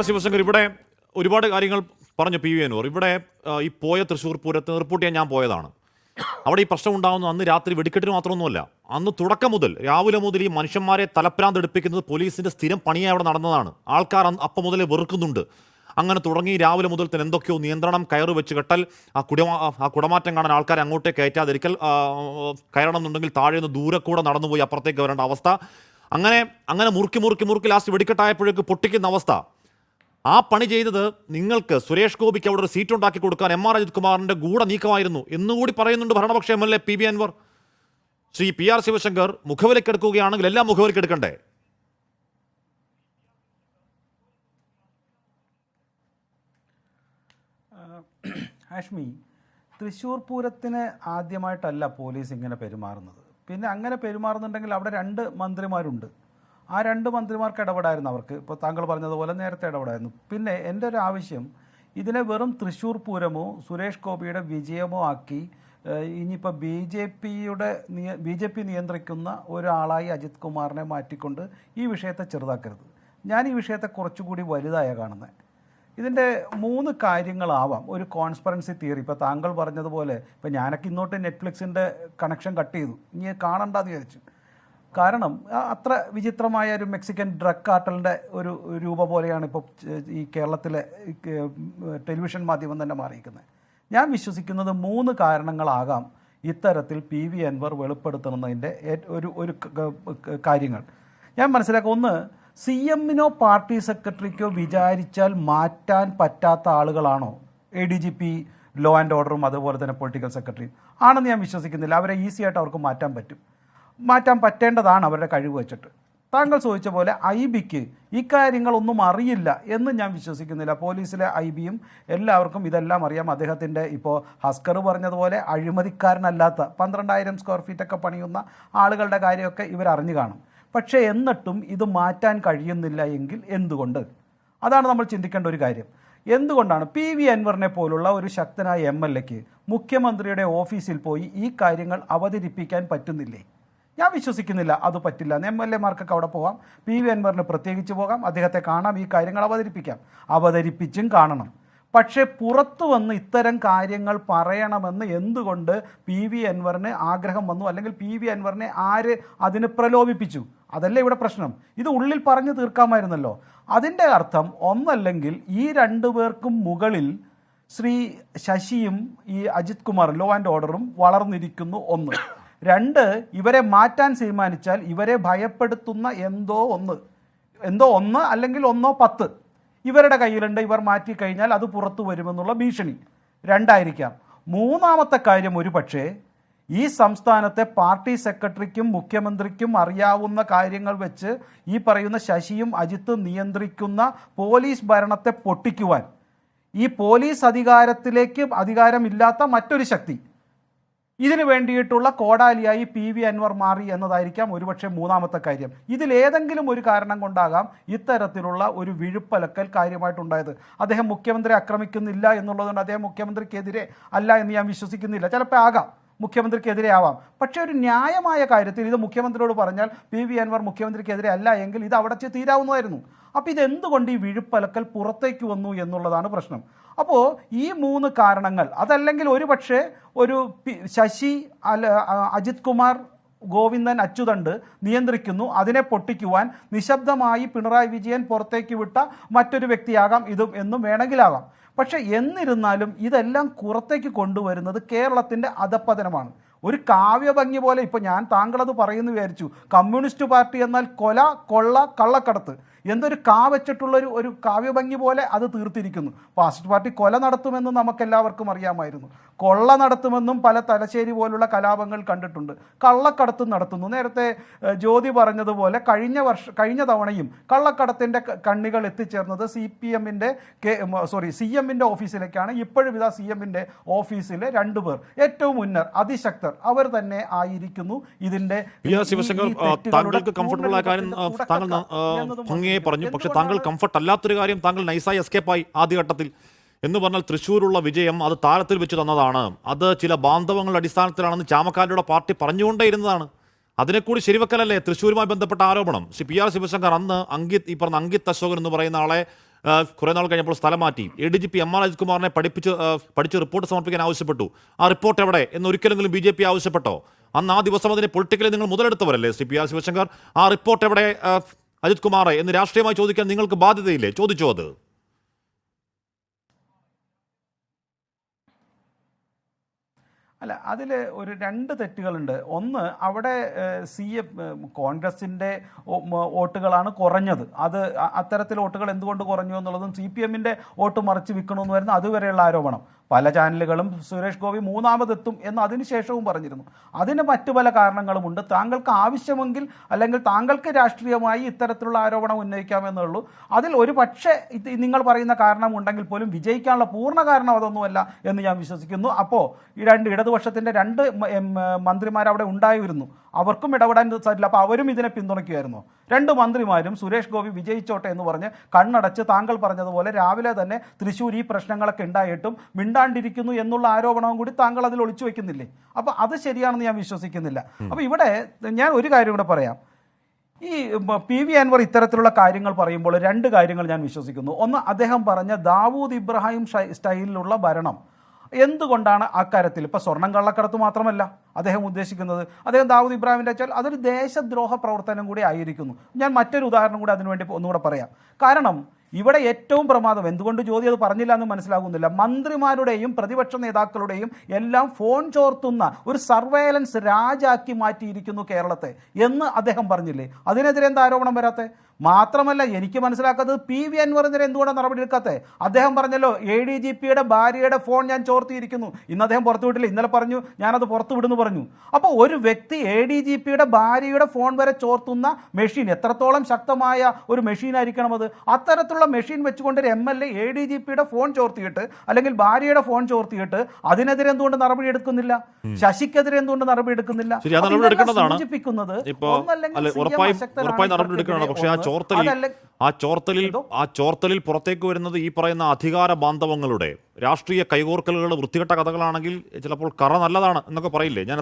R Sivasankar, ഇവിടെ ഒരുപാട് കാര്യങ്ങൾ പറഞ്ഞു പി വി അൻവർ. ഇവിടെ ഈ പോയ തൃശ്ശൂർ പൂരത്തിന് റിപ്പോർട്ട് ചെയ്യാൻ ഞാൻ പോയതാണ്. അവിടെ ഈ പ്രശ്നം ഉണ്ടാകുന്നത് അന്ന് രാത്രി വെടിക്കെട്ടിന് മാത്രമൊന്നുമല്ല, അന്ന് തുടക്കം മുതൽ രാവിലെ മുതൽ ഈ മനുഷ്യന്മാരെ തലപ്രാന്ത് എടുപ്പിക്കുന്നത് പോലീസിന്റെ സ്ഥിരം പണിയായി അവിടെ നടന്നതാണ്. ആൾക്കാർ അപ്പം മുതലേ വെറുക്കുന്നുണ്ട്. അങ്ങനെ തുടങ്ങി രാവിലെ മുതൽ തന്നെ എന്തൊക്കെയോ നിയന്ത്രണം, കയറ് വെച്ച് കെട്ടൽ, ആ കുടമാറ്റം കാണാൻ ആൾക്കാരെ അങ്ങോട്ടേക്ക് കയറ്റാതിരിക്കൽ, കയറണം എന്നുണ്ടെങ്കിൽ താഴെ നിന്ന് ദൂരെ കൂടെ നടന്നുപോയി അപ്പുറത്തേക്ക് വരേണ്ട അവസ്ഥ, അങ്ങനെ മുറുക്കി ലാസ്റ്റ് വെടിക്കെട്ടായപ്പോഴേക്ക് പൊട്ടിക്കുന്ന അവസ്ഥ. ആ പണി ചെയ്തത് നിങ്ങൾക്ക് സുരേഷ് ഗോപിക്ക് അവിടെ ഒരു സീറ്റ് ഉണ്ടാക്കി കൊടുക്കാൻ എം.ആർ. അജിത് കുമാറിന്റെ ഗൂഢ നീക്കമായിരുന്നു എന്നുകൂടി പറയുന്നുണ്ട് ഭരണപക്ഷ എം.എൽ.എ. പി വി അൻവർ. ശ്രീ പി ആർ ശിവശങ്കർ മുഖവിലക്കെടുക്കുകയാണെങ്കിൽ എല്ലാം മുഖവിലക്കെടുക്കണ്ടേ? ഹാഷ്മി, തൃശ്ശൂർ പൂരത്തിന് ആദ്യമായിട്ടല്ല പോലീസ് ഇങ്ങനെ പെരുമാറുന്നത്. പിന്നെ അങ്ങനെ പെരുമാറുന്നുണ്ടെങ്കിൽ അവിടെ 2 മന്ത്രിമാരുണ്ട്. ആ 2 മന്ത്രിമാർക്ക് ഇടപെടായിരുന്നു. അവർക്ക് ഇപ്പോൾ താങ്കൾ പറഞ്ഞതുപോലെ നേരത്തെ ഇടപെടായിരുന്നു. പിന്നെ എൻ്റെ ഒരു ആവശ്യം, ഇതിനെ വെറും തൃശ്ശൂർ പൂരമോ സുരേഷ് ഗോപിയുടെ വിജയമോ ആക്കി ഇനിയിപ്പോൾ ബി ജെ പി നിയന്ത്രിക്കുന്ന ഒരാളായി അജിത് കുമാറിനെ മാറ്റിക്കൊണ്ട് ഈ വിഷയത്തെ ചെറുതാക്കരുത്. ഞാൻ ഈ വിഷയത്തെ കുറച്ചുകൂടി വലുതായാണ് കാണുന്നത്. ഇതിൻ്റെ 3 കാര്യങ്ങളാവാം. ഒരു കോൺസ്പെറൻസി തിയറി, ഇപ്പോൾ താങ്കൾ പറഞ്ഞതുപോലെ, ഇപ്പോൾ ഞാനൊക്കെ ഇന്നോട്ട് നെറ്റ്ഫ്ലിക്സിൻ്റെ കണക്ഷൻ കട്ട് ചെയ്തു, ഇനി കാണണ്ടെന്ന് വിചാരിച്ചു. കാരണം അത്ര വിചിത്രമായ ഒരു മെക്സിക്കൻ ഡ്രഗ് കാർട്ടലിൻ്റെ ഒരു രൂപ പോലെയാണ് ഇപ്പോൾ ഈ കേരളത്തിലെ ടെലിവിഷൻ മാധ്യമം തന്നെ മാറിയിരിക്കുന്നത്. ഞാൻ വിശ്വസിക്കുന്നത് 3 കാരണങ്ങളാകാം ഇത്തരത്തിൽ പി വി അൻവർ വെളിപ്പെടുത്തുന്നതിൻ്റെ ഒരു കാര്യങ്ങൾ. ഞാൻ മനസ്സിലാക്കുക, ഒന്ന്, സി എമ്മിനോ പാർട്ടി സെക്രട്ടറിക്കോ വിചാരിച്ചാൽ മാറ്റാൻ പറ്റാത്ത ആളുകളാണോ A D G P, law and ഓർഡറും അതുപോലെ തന്നെ പൊളിറ്റിക്കൽ സെക്രട്ടറിയും ആണെന്ന് ഞാൻ വിശ്വസിക്കുന്നില്ല. അവരെ ഈസി ആയിട്ട് അവർക്ക് മാറ്റാൻ പറ്റേണ്ടതാണ് അവരുടെ കഴിവ് വെച്ചിട്ട്. താങ്കൾ ചോദിച്ച പോലെ ഐ ബിക്ക് ഈ കാര്യങ്ങളൊന്നും അറിയില്ല എന്ന് ഞാൻ വിശ്വസിക്കുന്നില്ല. പോലീസിലെ ഐ ബിയും എല്ലാവർക്കും ഇതെല്ലാം അറിയാം. അദ്ദേഹത്തിൻ്റെ ഇപ്പോൾ ഹസ്കർ പറഞ്ഞതുപോലെ അഴിമതിക്കാരനല്ലാത്ത 12,000 സ്ക്വയർ ഫീറ്റൊക്കെ പണിയുന്ന ആളുകളുടെ കാര്യമൊക്കെ ഇവരറിഞ്ഞു കാണും. പക്ഷേ എന്നിട്ടും ഇത് മാറ്റാൻ കഴിയുന്നില്ല എങ്കിൽ എന്തുകൊണ്ട്? അതാണ് നമ്മൾ ചിന്തിക്കേണ്ട ഒരു കാര്യം. എന്തുകൊണ്ടാണ് പി വി അൻവറിനെ പോലുള്ള ഒരു ശക്തനായ എം.എൽ.എക്ക് മുഖ്യമന്ത്രിയുടെ ഓഫീസിൽ പോയി ഈ കാര്യങ്ങൾ അവതരിപ്പിക്കാൻ പറ്റുന്നില്ലേ? ഞാൻ വിശ്വസിക്കുന്നില്ല അത് പറ്റില്ല. എം.എൽ.എമാർക്കൊക്കെ അവിടെ പോകാം, പി വി അൻവറിന് പ്രത്യേകിച്ച് പോകാം, അദ്ദേഹത്തെ കാണാം, ഈ കാര്യങ്ങൾ അവതരിപ്പിച്ചും കാണണം. പക്ഷേ പുറത്തു വന്ന് ഇത്തരം കാര്യങ്ങൾ പറയണമെന്ന് എന്തുകൊണ്ട് പി വി അൻവറിന് ആഗ്രഹം വന്നു? അല്ലെങ്കിൽ പി വി അൻവറിനെ ആര് അതിന് പ്രലോഭിപ്പിച്ചു? അതല്ലേ ഇവിടെ പ്രശ്നം. ഇത് ഉള്ളിൽ പറഞ്ഞു തീർക്കാമായിരുന്നല്ലോ. അതിൻ്റെ അർത്ഥം, ഒന്നല്ലെങ്കിൽ ഈ 2 പേർക്കും മുകളിൽ ശ്രീ ശശിയും ഈ അജിത് കുമാർ ലോ ആൻഡ് ഓർഡറും വളർന്നിരിക്കുന്നു. 1. 2, ഇവരെ മാറ്റാൻ തീരുമാനിച്ചാൽ ഇവരെ ഭയപ്പെടുത്തുന്ന എന്തോ ഒന്ന് അല്ലെങ്കിൽ 1, 10 ഇവരുടെ കയ്യിലുണ്ട്. ഇവർ മാറ്റിക്കഴിഞ്ഞാൽ അത് പുറത്തു വരുമെന്നുള്ള ഭീഷണി 2 ആയിരിക്കാം. 3ാമത്തെ കാര്യം, ഒരു പക്ഷേ ഈ സംസ്ഥാനത്തെ പാർട്ടി സെക്രട്ടറിക്കും മുഖ്യമന്ത്രിക്കും അറിയാവുന്ന കാര്യങ്ങൾ വെച്ച് ഈ പറയുന്ന ശശിയും അജിത്തും നിയന്ത്രിക്കുന്ന പോലീസ് ഭരണത്തെ പൊട്ടിക്കുവാൻ ഈ പോലീസ് അധികാരമില്ലാത്ത മറ്റൊരു ശക്തി ഇതിനു വേണ്ടിയിട്ടുള്ള കോടാലിയായി പി വി അൻവർ മാറി എന്നതായിരിക്കാം ഒരുപക്ഷെ 3ാമത്തെ കാര്യം. ഇതിലേതെങ്കിലും ഒരു കാരണം കൊണ്ടാകാം ഇത്തരത്തിലുള്ള ഒരു വിഴുപ്പലക്കൽ കാര്യമായിട്ടുണ്ടായത്. അദ്ദേഹം മുഖ്യമന്ത്രി ആക്രമിക്കുന്നില്ല എന്നുള്ളതുകൊണ്ട് അദ്ദേഹം മുഖ്യമന്ത്രിക്കെതിരെ അല്ല എന്ന് ഞാൻ വിശ്വസിക്കുന്നില്ല. ചിലപ്പോൾ ആകാം, മുഖ്യമന്ത്രിക്കെതിരെ ആവാം. പക്ഷേ ഒരു ന്യായമായ കാര്യത്തിൽ ഇത് മുഖ്യമന്ത്രിയോട് പറഞ്ഞാൽ പി വി അൻവർ മുഖ്യമന്ത്രിക്കെതിരെ അല്ല എങ്കിൽ ഇത് അവിടെ തീരാവുന്നതായിരുന്നു. അപ്പോൾ ഇതെന്തുകൊണ്ട് ഈ വിഴുപ്പലക്കൽ പുറത്തേക്ക് വന്നു എന്നുള്ളതാണ് പ്രശ്നം. അപ്പോൾ ഈ 3 കാരണങ്ങൾ, അതല്ലെങ്കിൽ ഒരു പക്ഷേ ഒരു ശശി അജിത് കുമാർ ഗോവിന്ദൻ അച്യുതണ്ട് നിയന്ത്രിക്കുന്നു, അതിനെ പൊട്ടിക്കുവാൻ നിശബ്ദമായി പിണറായി വിജയൻ പുറത്തേക്ക് വിട്ട മറ്റൊരു വ്യക്തിയാകാം ഇതും എന്നും വേണമെങ്കിലാകാം. പക്ഷേ എന്നിരുന്നാലും ഇതെല്ലാം പുറത്തേക്ക് കൊണ്ടുവരുന്നത് കേരളത്തിൻ്റെ അധപ്പതനമാണ്. ഒരു കാവ്യഭംഗി പോലെ, ഇപ്പോൾ താങ്കളത് പറയുന്നു വിചാരിച്ചു, കമ്മ്യൂണിസ്റ്റ് പാർട്ടി എന്നാൽ കൊല, കൊള്ള, കള്ളക്കടത്ത്, എന്തൊരു വെച്ചിട്ടുള്ള ഒരു കാവ്യഭംഗി പോലെ അത് തീർത്തിരിക്കുന്നു. ഫാസിസ്റ്റ് പാർട്ടി കൊല നടത്തുമെന്ന് നമുക്കെല്ലാവർക്കും അറിയാമായിരുന്നു. കൊള്ള നടത്തുമെന്നും പല തലശ്ശേരി പോലുള്ള കലാപങ്ങൾ കണ്ടിട്ടുണ്ട്. കള്ളക്കടത്തും നടത്തുന്നു. നേരത്തെ ജ്യോതി പറഞ്ഞതുപോലെ കഴിഞ്ഞ തവണയും കള്ളക്കടത്തിൻ്റെ കണ്ണികൾ എത്തിച്ചേർന്നത് സി എമ്മിൻ്റെ ഓഫീസിലേക്കാണ്. ഇപ്പോഴും ഇതാ സി എമ്മിൻ്റെ ഓഫീസിലെ 2 പേർ, ഏറ്റവും ഉന്നർ അതിശക്തർ, അവർ തന്നെ ആയിരിക്കുന്നു ഇതിൻ്റെ. താങ്കൾക്ക് കംഫർട്ടബിൾ ആയ കാര്യം താങ്കൾ ഭംഗിയായി പറഞ്ഞു. പക്ഷെ താങ്കൾ കംഫർട്ട് അല്ലാത്തൊരു കാര്യം താങ്കൾ നൈസായി എസ്കേപ്പായി ആദ്യഘട്ടത്തിൽ. എന്ന് പറഞ്ഞാൽ തൃശ്ശൂരുള്ള വിജയം അത് താരത്തിൽ വെച്ച് തന്നതാണ്. അത് ചില ബാന്ധവങ്ങളുടെ അടിസ്ഥാനത്തിലാണെന്ന് ചാമക്കാലയുടെ പാർട്ടി പറഞ്ഞുകൊണ്ടേയിരുന്നതാണ്. അതിനെക്കൂടി ശരിവെക്കലല്ലേ തൃശ്ശൂരുമായി ബന്ധപ്പെട്ട ആരോപണം? ശ്രീ പി ആർ ശിവശങ്കർ അന്ന് അങ്കിത് അശോകൻ എന്ന് പറയുന്ന ആളെ കുറേ നാൾ കഴിഞ്ഞപ്പോൾ സ്ഥലം മാറ്റി. ADGP MR അജിത് കുമാറിനെ പഠിച്ച് റിപ്പോർട്ട് സമർപ്പിക്കാൻ ആവശ്യപ്പെട്ടു. ആ റിപ്പോർട്ട് എവിടെ എന്ന് ഒരിക്കലെങ്കിലും BJP ആവശ്യപ്പെട്ടോ? അന്ന് ആ ദിവസം അതിനെ പൊളിറ്റിക്കലി നിങ്ങൾ മുതലെടുത്തവരല്ലേ ശ്രീ PR ശിവശങ്കർ? ആ റിപ്പോർട്ട് എവിടെ അജിത് കുമാറെ എന്ന് രാഷ്ട്രീയമായി ചോദിക്കാൻ നിങ്ങൾക്ക് ബാധ്യതയില്ലേ? ചോദിച്ചോ അത്? അല്ല, അതിൽ ഒരു രണ്ട് തെറ്റുകളുണ്ട്. ഒന്ന്, അവിടെ കോൺഗ്രസിൻ്റെ വോട്ടുകളാണ് കുറഞ്ഞത്. അത് അത്തരത്തിൽ വോട്ടുകൾ എന്തുകൊണ്ട് കുറഞ്ഞു എന്നുള്ളതും CPM-ന്റെ വോട്ട് മറിച്ച് വിൽക്കണമെന്ന് വരുന്ന അതുവരെയുള്ള ആരോപണം. പല ചാനലുകളും സുരേഷ് ഗോപി മൂന്നാമതെത്തും എന്ന് അതിനുശേഷവും പറഞ്ഞിരുന്നു. അതിന് മറ്റു പല കാരണങ്ങളുമുണ്ട്. താങ്കൾക്ക് ആവശ്യമെങ്കിൽ അല്ലെങ്കിൽ താങ്കൾക്ക് രാഷ്ട്രീയമായി ഇത്തരത്തിലുള്ള ആരോപണം ഉന്നയിക്കാമെന്നുള്ളൂ. അതിൽ ഒരു പക്ഷേ നിങ്ങൾ പറയുന്ന കാരണം ഉണ്ടെങ്കിൽ പോലും വിജയിക്കാനുള്ള പൂർണ്ണ കാരണം അതൊന്നുമല്ല എന്ന് ഞാൻ വിശ്വസിക്കുന്നു. അപ്പോൾ ഈ ഇടതുപക്ഷത്തിൻ്റെ 2 മന്ത്രിമാർ അവിടെ ഉണ്ടായിരുന്നു, അവർക്കും ഇടപെടാൻ സാധിച്ചില്ല. അപ്പോൾ അവരും ഇതിനെ പിന്തുണയ്ക്കുമായിരുന്നു. 2 മന്ത്രിമാരും സുരേഷ് ഗോപി വിജയിച്ചോട്ടെ എന്ന് പറഞ്ഞ് കണ്ണടച്ച് താങ്കൾ പറഞ്ഞതുപോലെ രാവിലെ തന്നെ തൃശ്ശൂർ ഈ പ്രശ്നങ്ങളൊക്കെ ഉണ്ടായിട്ടും മിണ്ടാണ്ടിരിക്കുന്നു എന്നുള്ള ആരോപണവും കൂടി താങ്കൾ അതിൽ ഒളിച്ചു വെക്കുന്നില്ലേ? അപ്പോൾ അത് ശരിയാണെന്ന് ഞാൻ വിശ്വസിക്കുന്നില്ല. അപ്പോൾ ഇവിടെ ഞാൻ ഒരു കാര്യം കൂടെ പറയാം. ഈ PV അൻവർ ഇത്തരത്തിലുള്ള കാര്യങ്ങൾ പറയുമ്പോൾ 2 കാര്യങ്ങൾ ഞാൻ വിശ്വസിക്കുന്നു. ഒന്ന്, അദ്ദേഹം പറഞ്ഞ ദാവൂദ് ഇബ്രാഹിം സ്റ്റൈലിലുള്ള ഭരണം എന്തുകൊണ്ടാണ് അക്കാര്യത്തിൽ ഇപ്പോൾ സ്വർണം കള്ളക്കടത്ത് മാത്രമല്ല അദ്ദേഹം ഉദ്ദേശിക്കുന്നത്. അദ്ദേഹം ദാവൂദ് ഇബ്രാഹിമിൻ്റെ വെച്ചാൽ അതൊരു ദേശദ്രോഹ പ്രവർത്തനം കൂടി ആയിരിക്കുന്നു. ഞാൻ മറ്റൊരു ഉദാഹരണം കൂടി അതിനുവേണ്ടി ഒന്നുകൂടെ പറയാം. കാരണം ഇവിടെ ഏറ്റവും പ്രമാദം, എന്തുകൊണ്ട് ജ്യോതി അത് പറഞ്ഞില്ല എന്ന് മനസ്സിലാകുന്നില്ല, മന്ത്രിമാരുടെയും പ്രതിപക്ഷ നേതാക്കളുടെയും എല്ലാം ഫോൺ ചോർത്തുന്ന ഒരു സർവൈലൻസ് രാജാക്കി മാറ്റിയിരിക്കുന്നു കേരളത്തെ എന്ന് അദ്ദേഹം പറഞ്ഞില്ലേ? അതിനെതിരെ എന്താ ആരോപണം വരാത്തെ? മാത്രമല്ല, എനിക്ക് മനസ്സിലാക്കാത്തത് PV അൻവറിനെതിരെ എന്തുകൊണ്ടാണ് നടപടിയെടുക്കാത്തത്? അദ്ദേഹം പറഞ്ഞല്ലോ ADGPയുടെ ഭാര്യയുടെ ഫോൺ ഞാൻ ചോർത്തിയിരിക്കുന്നു. ഇന്ന് അദ്ദേഹം പുറത്തുവിട്ടില്ല, ഇന്നലെ പറഞ്ഞു ഞാനത് പുറത്തുവിടുന്നു പറഞ്ഞു. അപ്പോൾ ഒരു വ്യക്തി ADGPയുടെ ഭാര്യയുടെ ഫോൺ വരെ ചോർത്തുന്ന മെഷീൻ എത്രത്തോളം ശക്തമായ ഒരു മെഷീൻ ആയിരിക്കണം അത്? അത്തരത്തിലുള്ള മെഷീൻ വെച്ചുകൊണ്ട് ഒരു MLA ADGPയുടെ ഫോൺ ചോർത്തിയിട്ട് അല്ലെങ്കിൽ ഭാര്യയുടെ ഫോൺ ചോർത്തിയിട്ട് അതിനെതിരെ എന്തുകൊണ്ട് നടപടി എടുക്കുന്നില്ല? ശശിക്കെതിരെ എന്തുകൊണ്ട് നടപടി എടുക്കുന്നില്ല? സൂചിപ്പിക്കുന്നത് ആ ചോർത്തലിൽ പുറത്തേക്ക് വരുന്നത് ഈ പറയുന്ന അധികാര ബാന്ധവങ്ങളുടെ രാഷ്ട്രീയ കൈകോർക്കലുകൾ വൃത്തികെട്ട കഥകളാണെങ്കിൽ ചിലപ്പോൾ കറ നല്ലതാണ് എന്നൊക്കെ പറയില്ലേ? ഞാൻ